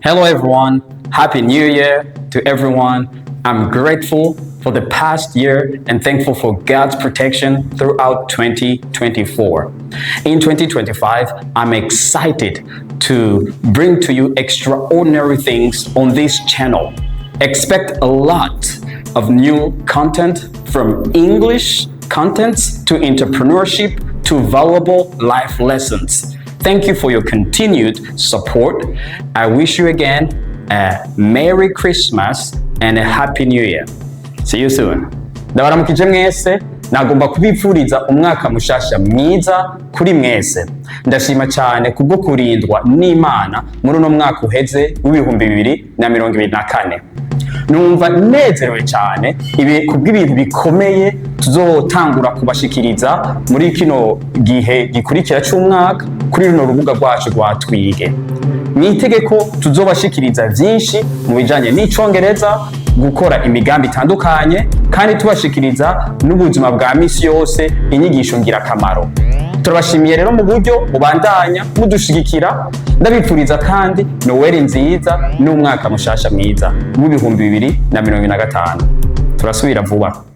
Hello everyone, Happy New Year to everyone. I'm grateful for the past year and thankful for God's protection throughout 2024. In 2025, I'm excited to bring to you extraordinary things on this channel. Expect a lot of new content, from English contents to entrepreneurship to valuable life lessons. Thank you for your continued support. I wish you again a Merry Christmas and a Happy New Year. See you soon. Ndabaramukije mwese, nagomba kubipfuriza umwaka mushasha mwiza kuri mwese. Ndashima cyane kubwo kurindwa n'Imana muri uno mwaka uheze w'ibihumbi 2024. Numva nezerewe cyane kubw'ibintu bikomeye tuzotangura kubashikiriza muri kino gihe gikurikira cy'umwaka kuri runo rubuga rwacu rwa Twige. Nitegeko tuzobashikiriza byinshi mu bijanye n'icongereza, gukora imigambi itandukanye, kandi tubashikiriza n'ubuzima bwa misi yose, inyigisho ngirakamaro. Turabashimiye rero mu buryo mubandanya mudushigikira. Ndabipfuriza kandi Noel nziza n'umwaka mushasha mwiza w'ibihumbi 2025. Turasubira vuba.